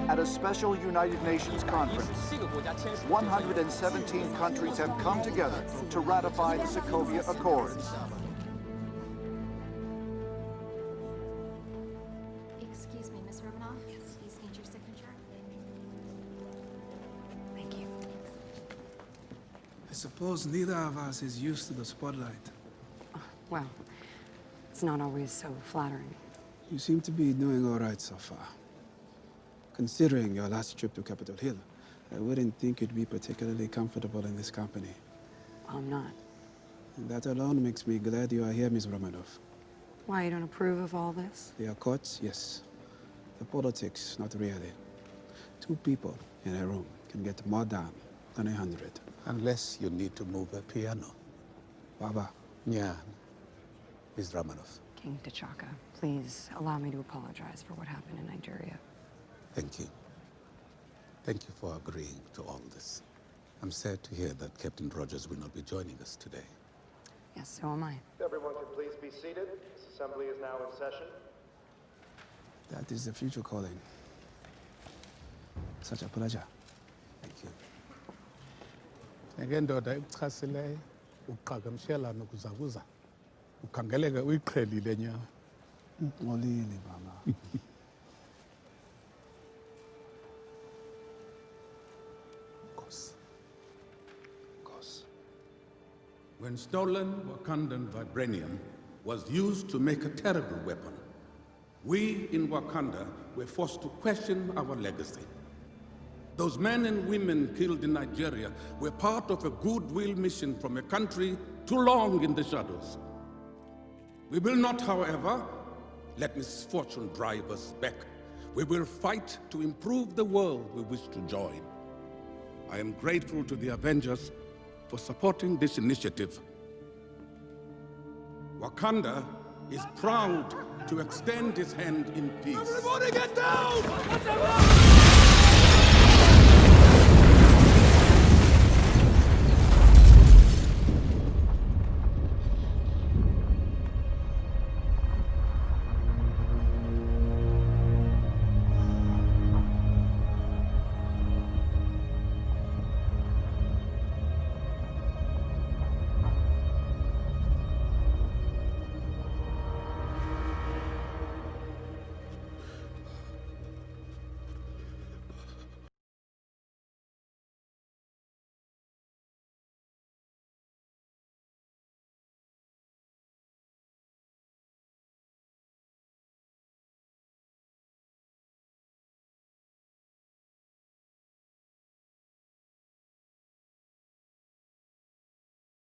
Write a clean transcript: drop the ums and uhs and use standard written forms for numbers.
at a special United Nations conference. 117 countries have come together to ratify the Sokovia Accords. Excuse me, Miss Romanoff? Please need your signature. Thank you. I suppose neither of us is used to the spotlight. Well, it's not always so flattering. You seem to be doing all right so far. Considering your last trip to Capitol Hill, I wouldn't think you'd be particularly comfortable in this company. I'm not. And that alone makes me glad you are here, Ms. Romanoff. Why, you don't approve of all this? The Accords, yes. The politics, not really. 2 people in a room can get more done than 100. Unless you need to move a piano. Baba. Yeah, Ms. Romanoff. King T'Chaka, please allow me to apologize for what happened in Nigeria. Thank you. Thank you for agreeing to all this. I'm sad to hear that Captain Rogers will not be joining us today. Yes, so am I. Everyone can please be seated. This assembly is now in session. That is the future calling. Such a pleasure. Thank you. Ngendoda ekuchasileyo uqhagamshela nokuzakuza ukhangeleke uyiqhelile nyawo. Molile, Baba. When stolen Wakandan vibranium was used to make a terrible weapon, we in Wakanda were forced to question our legacy. Those men and women killed in Nigeria were part of a goodwill mission from a country too long in the shadows. We will not, however, let misfortune drive us back. We will fight to improve the world we wish to join. I am grateful to the Avengers for supporting this initiative. Wakanda is proud to extend its hand in peace. Everybody get down!